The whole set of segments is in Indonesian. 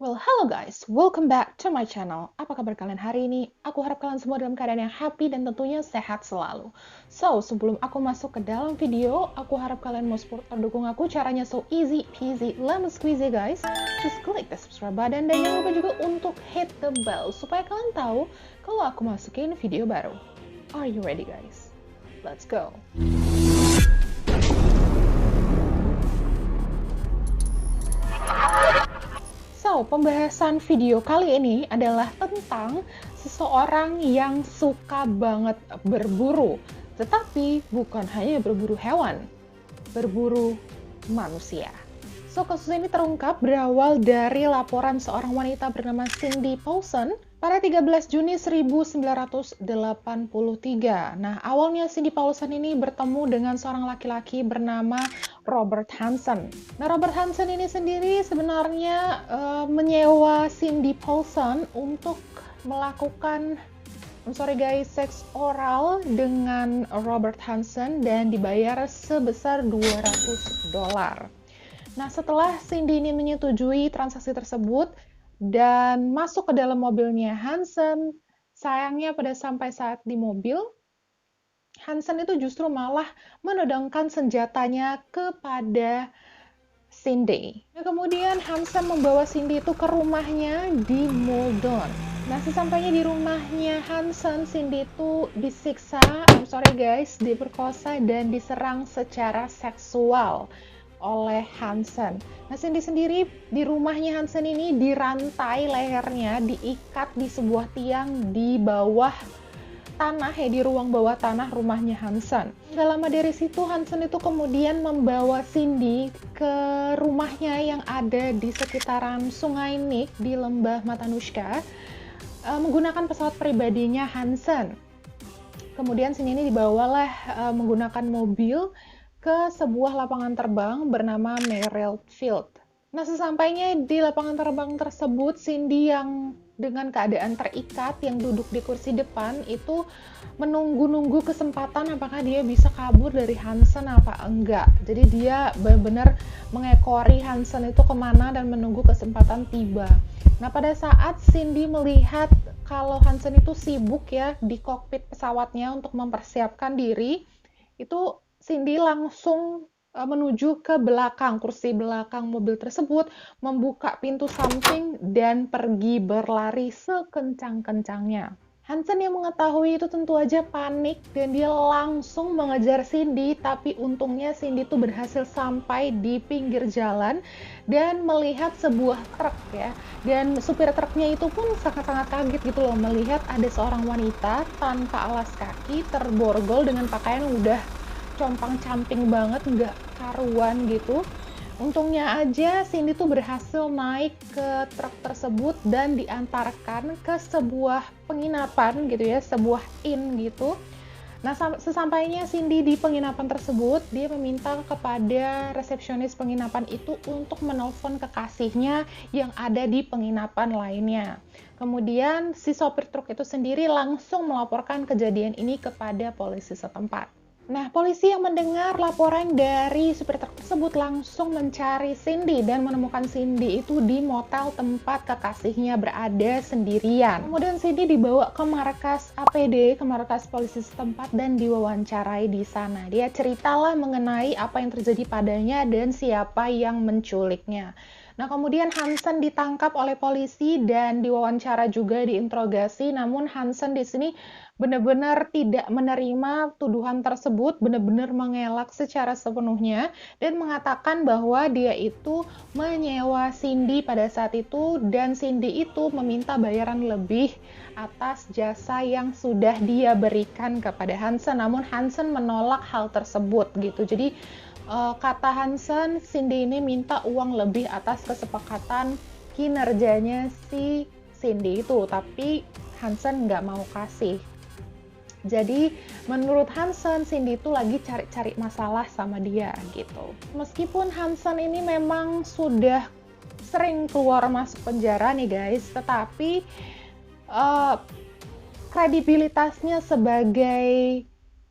Hello guys, welcome back to my channel. Apa kabar kalian hari ini? Aku harap kalian semua dalam keadaan yang happy dan tentunya sehat selalu. Sebelum aku masuk ke dalam video, aku harap kalian mau support atau dukung aku. Caranya so easy peasy lemon squeezy guys. Just click the subscribe button dan jangan lupa juga untuk hit the bell supaya kalian tahu kalau aku masukin video baru. Are you ready guys? Let's go. Pembahasan video kali ini adalah tentang seseorang yang suka banget berburu, tetapi bukan hanya berburu hewan, berburu manusia. Kasus ini terungkap berawal dari laporan seorang wanita bernama Cindy Paulson pada 13 Juni 1983. Nah, awalnya Cindy Paulson ini bertemu dengan seorang laki-laki bernama Robert Hansen. Nah, Robert Hansen ini sendiri sebenarnya menyewa Cindy Paulson untuk melakukan seks oral dengan Robert Hansen dan dibayar sebesar $200. Nah, setelah Cindy ini menyetujui transaksi tersebut dan masuk ke dalam mobilnya Hansen, sayangnya pada sampai saat di mobil, Hansen itu justru malah menodongkan senjatanya kepada Cindy. Nah, kemudian Hansen membawa Cindy itu ke rumahnya di Muldoon. Nah, sesampainya di rumahnya Hansen, Cindy itu disiksa, diperkosa dan diserang secara seksual oleh Hansen. Nah, Cindy sendiri di rumahnya Hansen ini dirantai lehernya, diikat di sebuah tiang di bawah tanah di ruang bawah tanah rumahnya Hansen. Gak lama dari situ Hansen itu kemudian membawa Cindy ke rumahnya yang ada di sekitaran Sungai Nik di lembah Matanuska menggunakan pesawat pribadinya Hansen. Kemudian Cindy ini dibawalah menggunakan mobil ke sebuah lapangan terbang bernama Merrill Field. Nah, sesampainya di lapangan terbang tersebut, Cindy yang dengan keadaan terikat, yang duduk di kursi depan, itu menunggu-nunggu kesempatan apakah dia bisa kabur dari Hansen apa enggak. Jadi dia benar-benar mengekori Hansen itu kemana dan menunggu kesempatan tiba. Nah, pada saat Cindy melihat kalau Hansen itu sibuk ya di kokpit pesawatnya untuk mempersiapkan diri, itu Cindy langsung menuju ke belakang, kursi belakang mobil tersebut, membuka pintu samping dan pergi berlari sekencang-kencangnya. Hansen yang mengetahui itu tentu aja panik dan dia langsung mengejar Cindy, tapi untungnya Cindy itu berhasil sampai di pinggir jalan dan melihat sebuah truk ya. Dan supir truknya itu pun sangat-sangat kaget gitu loh, melihat ada seorang wanita tanpa alas kaki terborgol dengan pakaian yang udah compang-camping banget, nggak karuan gitu. Untungnya aja Cindy tuh berhasil naik ke truk tersebut dan diantarkan ke sebuah penginapan gitu ya, sebuah inn gitu. Nah, sesampainya Cindy di penginapan tersebut, dia meminta kepada resepsionis penginapan itu untuk menelpon kekasihnya yang ada di penginapan lainnya. Kemudian si sopir truk itu sendiri langsung melaporkan kejadian ini kepada polisi setempat. Nah, polisi yang mendengar laporan dari supir truk tersebut langsung mencari Cindy dan menemukan Cindy itu di motel tempat kekasihnya berada sendirian. Kemudian Cindy dibawa ke markas APD, ke markas polisi setempat dan diwawancarai di sana. Dia ceritalah mengenai apa yang terjadi padanya dan siapa yang menculiknya. Nah, kemudian Hansen ditangkap oleh polisi dan diwawancara juga diinterogasi, namun Hansen di sini benar-benar tidak menerima tuduhan tersebut, benar-benar mengelak secara sepenuhnya dan mengatakan bahwa dia itu menyewa Cindy pada saat itu dan Cindy itu meminta bayaran lebih atas jasa yang sudah dia berikan kepada Hansen, namun Hansen menolak hal tersebut gitu. Jadi kata Hansen, Cindy ini minta uang lebih atas kesepakatan kinerjanya si Cindy itu, tapi Hansen nggak mau kasih. Jadi menurut Hansen, Cindy itu lagi cari-cari masalah sama dia gitu. Meskipun Hansen ini memang sudah sering keluar masuk penjara nih guys, tetapi kredibilitasnya sebagai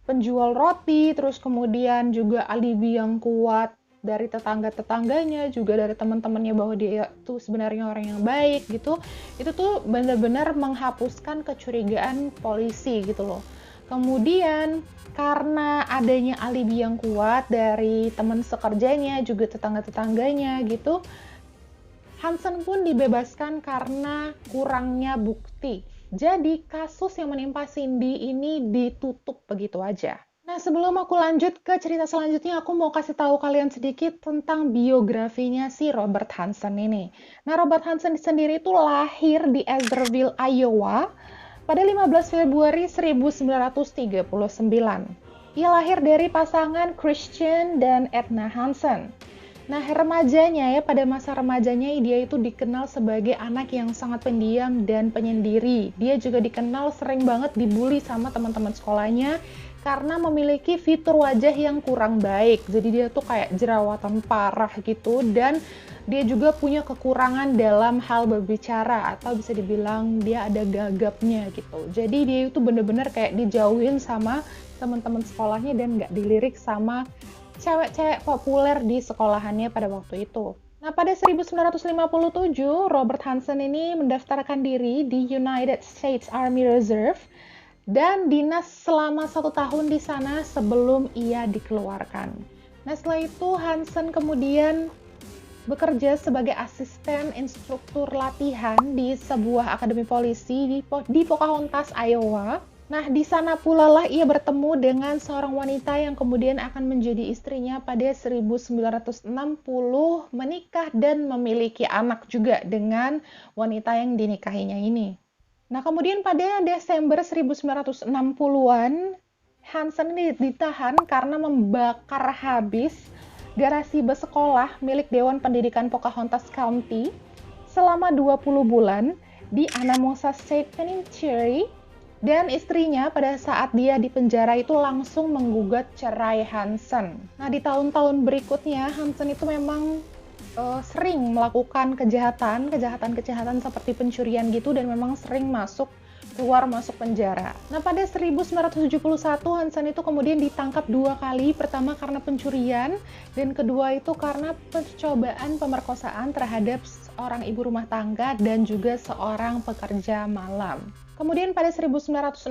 penjual roti, terus kemudian juga alibi yang kuat dari tetangga-tetangganya, juga dari teman-temannya bahwa dia tuh sebenarnya orang yang baik gitu. Itu tuh benar-benar menghapuskan kecurigaan polisi gitu loh. Kemudian karena adanya alibi yang kuat dari teman sekerjanya, juga tetangga-tetangganya gitu, Hansen pun dibebaskan karena kurangnya bukti. Jadi kasus yang menimpa Cindy ini ditutup begitu aja. Nah, sebelum aku lanjut ke cerita selanjutnya, aku mau kasih tahu kalian sedikit tentang biografinya si Robert Hansen ini. Nah, Robert Hansen sendiri itu lahir di Ezerville, Iowa pada 15 Februari 1939. Ia lahir dari pasangan Christian dan Edna Hansen. Nah, remajanya ya, pada masa remajanya dia itu dikenal sebagai anak yang sangat pendiam dan penyendiri. Dia juga dikenal sering banget dibully sama teman-teman sekolahnya karena memiliki fitur wajah yang kurang baik. Jadi dia tuh kayak jerawatan parah gitu, dan dia juga punya kekurangan dalam hal berbicara, atau bisa dibilang dia ada gagapnya gitu. Jadi dia itu bener-bener kayak dijauhin sama teman-teman sekolahnya dan nggak dilirik sama cewek-cewek populer di sekolahannya pada waktu itu. Nah, pada 1957, Robert Hansen ini mendaftarkan diri di United States Army Reserve dan dinas selama 1 tahun di sana sebelum ia dikeluarkan. Nah, setelah itu Hansen kemudian bekerja sebagai asisten instruktur latihan di sebuah akademi polisi di Pocahontas, Iowa. Nah, di sana pula lah ia bertemu dengan seorang wanita yang kemudian akan menjadi istrinya pada 1960, menikah dan memiliki anak juga dengan wanita yang dinikahinya ini. Nah, kemudian pada Desember 1960-an, Hansen ini ditahan karena membakar habis garasi bus sekolah milik Dewan Pendidikan Pocahontas County selama 20 bulan di Anamosa State Penitentiary. Dan istrinya pada saat dia di penjara itu langsung menggugat cerai Hansen. Nah, di tahun-tahun berikutnya Hansen itu memang sering melakukan kejahatan seperti pencurian gitu, dan memang sering keluar masuk penjara. Nah, pada 1971 Hansen itu kemudian ditangkap 2 kali, pertama karena pencurian dan kedua itu karena percobaan pemerkosaan terhadap seorang ibu rumah tangga dan juga seorang pekerja malam. Kemudian pada 1963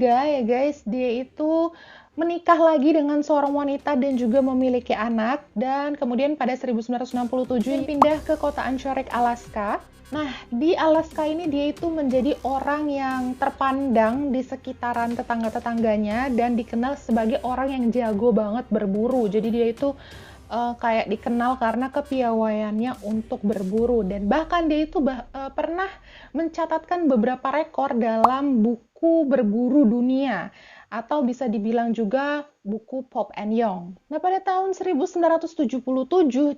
ya guys, dia itu menikah lagi dengan seorang wanita dan juga memiliki anak, dan kemudian pada 1967 pindah ke kota Anchorage, Alaska. Nah, di Alaska ini dia itu menjadi orang yang terpandang di sekitaran tetangga-tetangganya dan dikenal sebagai orang yang jago banget berburu. Jadi dia itu kayak dikenal karena kepiawaiannya untuk berburu, dan bahkan dia itu pernah mencatatkan beberapa rekor dalam buku berburu dunia, atau bisa dibilang juga buku Pop and Young. Nah, pada tahun 1977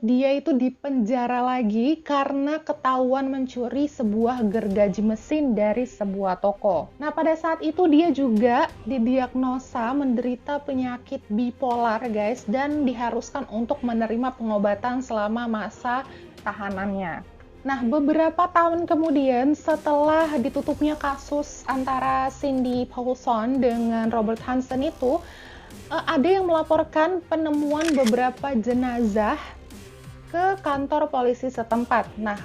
dia itu dipenjara lagi karena ketahuan mencuri sebuah gergaji mesin dari sebuah toko. Nah, pada saat itu dia juga didiagnosa menderita penyakit bipolar guys, dan diharuskan untuk menerima pengobatan selama masa tahanannya. Nah, beberapa tahun kemudian setelah ditutupnya kasus antara Cindy Paulson dengan Robert Hansen itu, ada yang melaporkan penemuan beberapa jenazah ke kantor polisi setempat. Nah,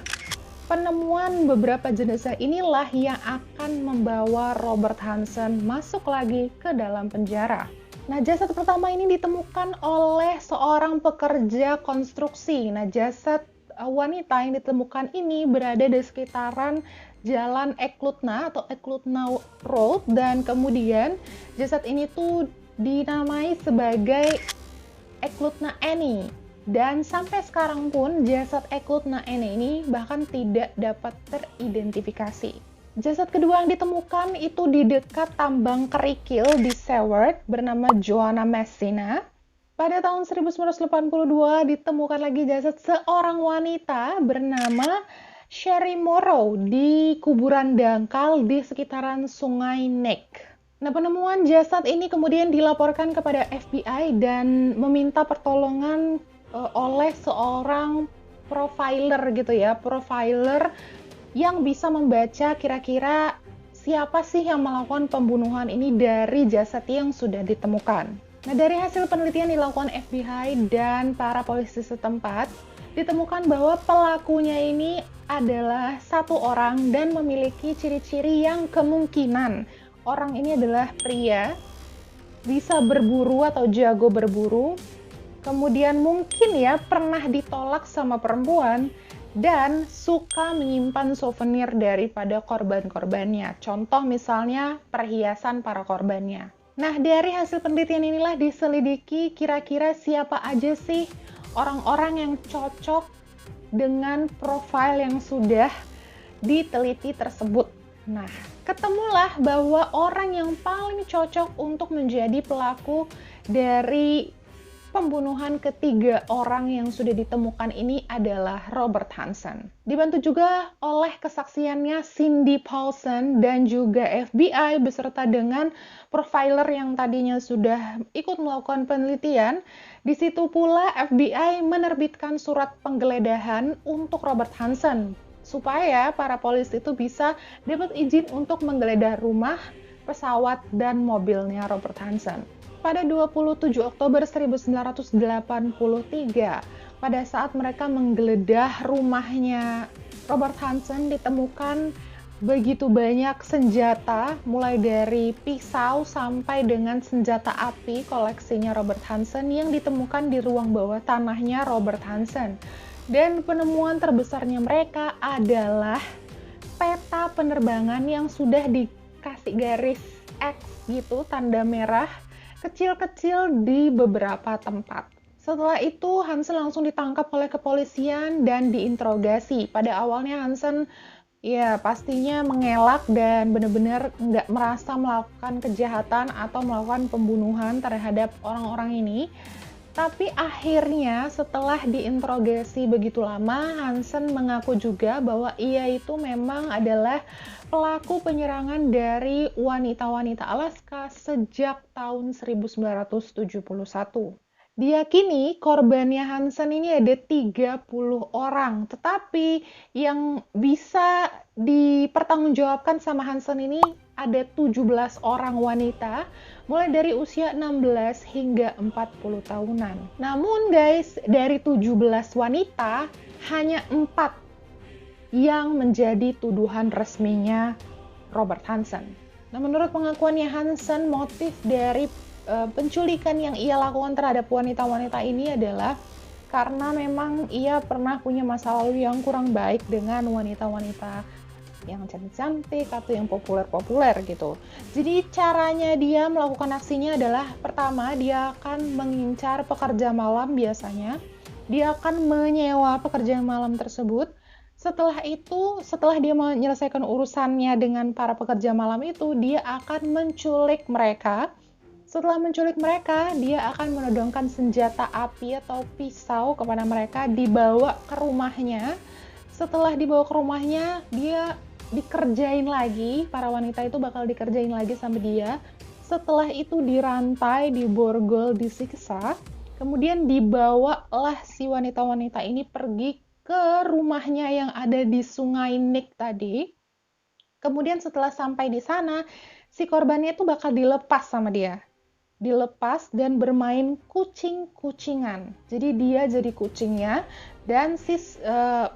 penemuan beberapa jenazah inilah yang akan membawa Robert Hansen masuk lagi ke dalam penjara. Nah, jasad pertama ini ditemukan oleh seorang pekerja konstruksi. Nah, jasad wanita yang ditemukan ini berada di sekitaran Jalan Eklutna atau Eklutna Road, dan kemudian jasad ini tuh dinamai sebagai Eklutna Annie, dan sampai sekarang pun jasad Eklutna Annie ini bahkan tidak dapat teridentifikasi. Jasad kedua yang ditemukan itu di dekat tambang kerikil di Seward bernama Joanna Messina. Pada tahun 1982 ditemukan lagi jasad seorang wanita bernama Sherry Morrow di kuburan dangkal di sekitaran Sungai Neck. Nah, penemuan jasad ini kemudian dilaporkan kepada FBI dan meminta pertolongan oleh seorang profiler gitu ya, profiler yang bisa membaca kira-kira siapa sih yang melakukan pembunuhan ini dari jasad yang sudah ditemukan. Nah, dari hasil penelitian dilakukan FBI dan para polisi setempat, ditemukan bahwa pelakunya ini adalah satu orang dan memiliki ciri-ciri yang kemungkinan orang ini adalah pria, bisa berburu atau jago berburu, kemudian mungkin ya pernah ditolak sama perempuan, dan suka menyimpan souvenir daripada korban-korbannya. Contoh misalnya perhiasan para korbannya. Nah, dari hasil penelitian inilah diselidiki kira-kira siapa aja sih orang-orang yang cocok dengan profil yang sudah diteliti tersebut. Nah, ketemulah bahwa orang yang paling cocok untuk menjadi pelaku dari pembunuhan ketiga orang yang sudah ditemukan ini adalah Robert Hansen. Dibantu juga oleh kesaksiannya Cindy Paulson dan juga FBI beserta dengan profiler yang tadinya sudah ikut melakukan penelitian. Di situ pula FBI menerbitkan surat penggeledahan untuk Robert Hansen supaya para polisi itu bisa dapat izin untuk menggeledah rumah, pesawat, dan mobilnya Robert Hansen. Pada 27 Oktober 1983, pada saat mereka menggeledah rumahnya Robert Hansen, ditemukan begitu banyak senjata, mulai dari pisau sampai dengan senjata api koleksinya Robert Hansen yang ditemukan di ruang bawah tanahnya Robert Hansen. Dan penemuan terbesarnya mereka adalah peta penerbangan yang sudah dikasih garis X gitu, tanda merah, kecil-kecil di beberapa tempat. Setelah itu, Hansen langsung ditangkap oleh kepolisian dan diinterogasi. Pada awalnya Hansen ya pastinya mengelak dan benar-benar nggak merasa melakukan kejahatan atau melakukan pembunuhan terhadap orang-orang ini. Tapi akhirnya setelah diinterogasi begitu lama, Hansen mengaku juga bahwa ia itu memang adalah pelaku penyerangan dari wanita-wanita Alaska sejak tahun 1971. Diyakini korbannya Hansen ini ada 30 orang, tetapi yang bisa dipertanggungjawabkan sama Hansen ini ada 17 orang wanita, mulai dari usia 16 hingga 40 tahunan. Namun guys, dari 17 wanita, hanya 4 yang menjadi tuduhan resminya Robert Hansen. Nah, menurut pengakuannya Hansen, motif dari penculikan yang ia lakukan terhadap wanita-wanita ini adalah karena memang ia pernah punya masa lalu yang kurang baik dengan wanita-wanita yang cantik-cantik atau yang populer-populer gitu. Jadi caranya dia melakukan aksinya adalah, pertama dia akan mengincar pekerja malam biasanya. Dia akan menyewa pekerja malam tersebut. Setelah itu, setelah dia menyelesaikan urusannya dengan para pekerja malam itu, dia akan menculik mereka. Setelah menculik mereka, dia akan menodongkan senjata api atau pisau kepada mereka, dibawa ke rumahnya. Setelah dibawa ke rumahnya, dia dikerjain lagi, para wanita itu bakal dikerjain lagi sama dia. Setelah itu dirantai, diborgol, disiksa. Kemudian dibawalah si wanita-wanita ini pergi ke rumahnya yang ada di Sungai Nick tadi. Kemudian setelah sampai di sana, si korbannya itu bakal dilepas sama dia. Dilepas dan bermain kucing-kucingan. Jadi dia jadi kucingnya dan si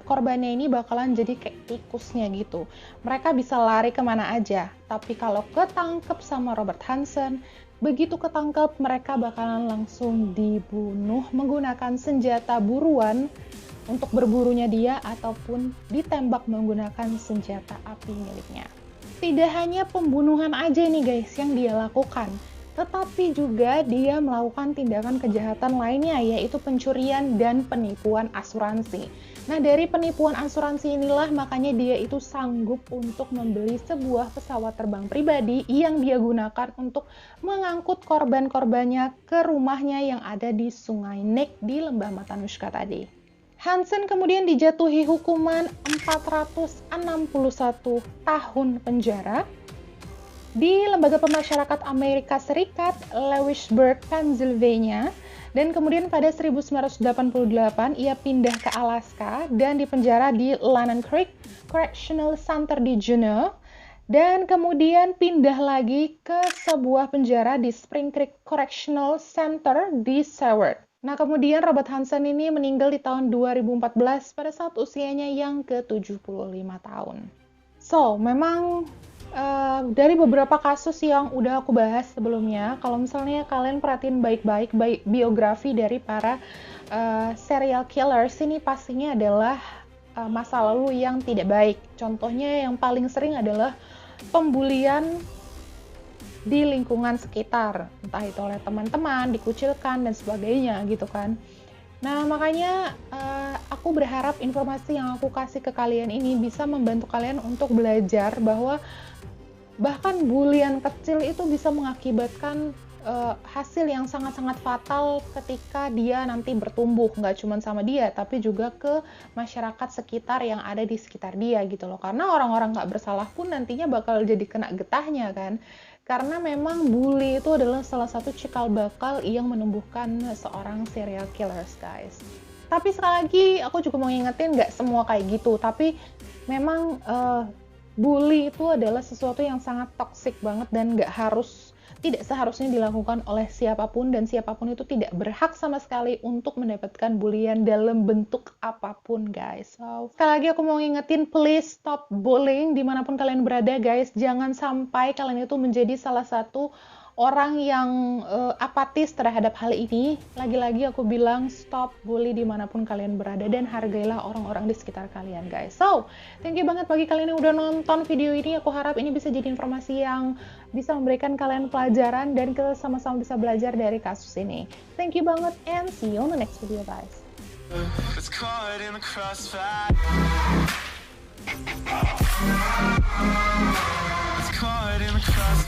korbannya ini bakalan jadi kayak tikusnya gitu. Mereka bisa lari kemana aja. Tapi kalau ketangkep sama Robert Hansen, begitu ketangkep mereka bakalan langsung dibunuh menggunakan senjata buruan untuk berburunya dia ataupun ditembak menggunakan senjata api miliknya. Tidak hanya pembunuhan aja nih guys yang dia lakukan, tetapi juga dia melakukan tindakan kejahatan lainnya, yaitu pencurian dan penipuan asuransi. Nah, dari penipuan asuransi inilah makanya dia itu sanggup untuk membeli sebuah pesawat terbang pribadi yang dia gunakan untuk mengangkut korban-korbannya ke rumahnya yang ada di Sungai Nek di Lembah Matanuska tadi. Hansen kemudian dijatuhi hukuman 461 tahun penjara di Lembaga Pemasyarakatan Amerika Serikat, Lewisburg, Pennsylvania, dan kemudian pada 1988 ia pindah ke Alaska dan dipenjara di Lannon Creek Correctional Center di Juneau. Dan kemudian pindah lagi ke sebuah penjara di Spring Creek Correctional Center di Seward. Nah, kemudian Robert Hansen ini meninggal di tahun 2014 pada saat usianya yang ke-75 tahun. So, memang dari beberapa kasus yang udah aku bahas sebelumnya, kalau misalnya kalian perhatiin baik-baik biografi dari para serial killers ini pastinya adalah masa lalu yang tidak baik. Contohnya yang paling sering adalah pembulian di lingkungan sekitar, entah itu oleh teman-teman, dikucilkan, dan sebagainya gitu kan. Nah, makanya aku berharap informasi yang aku kasih ke kalian ini bisa membantu kalian untuk belajar bahwa bahkan bulian kecil itu bisa mengakibatkan hasil yang sangat-sangat fatal ketika dia nanti bertumbuh, nggak cuma sama dia, tapi juga ke masyarakat sekitar yang ada di sekitar dia gitu loh. Karena orang-orang nggak bersalah pun nantinya bakal jadi kena getahnya kan. Karena memang bully itu adalah salah satu cikal bakal yang menumbuhkan seorang serial killers, guys. Tapi sekali lagi, aku juga mau ngingetin nggak semua kayak gitu, tapi memang bully itu adalah sesuatu yang sangat toksik banget dan tidak seharusnya dilakukan oleh siapapun, dan siapapun itu tidak berhak sama sekali untuk mendapatkan bulian dalam bentuk apapun, guys. So, sekali lagi aku mau ngingetin, please stop bullying dimanapun kalian berada, guys. Jangan sampai kalian itu menjadi salah satu orang yang apatis terhadap hal ini. Lagi-lagi aku bilang stop bully dimanapun kalian berada dan hargailah orang-orang di sekitar kalian, guys. So, thank you banget bagi kalian yang udah nonton video ini. Aku harap ini bisa jadi informasi yang bisa memberikan kalian pelajaran dan kita sama-sama bisa belajar dari kasus ini. Thank you banget and see you on the next video, guys. It's caught in the crossfire. It's caught in the crossfire.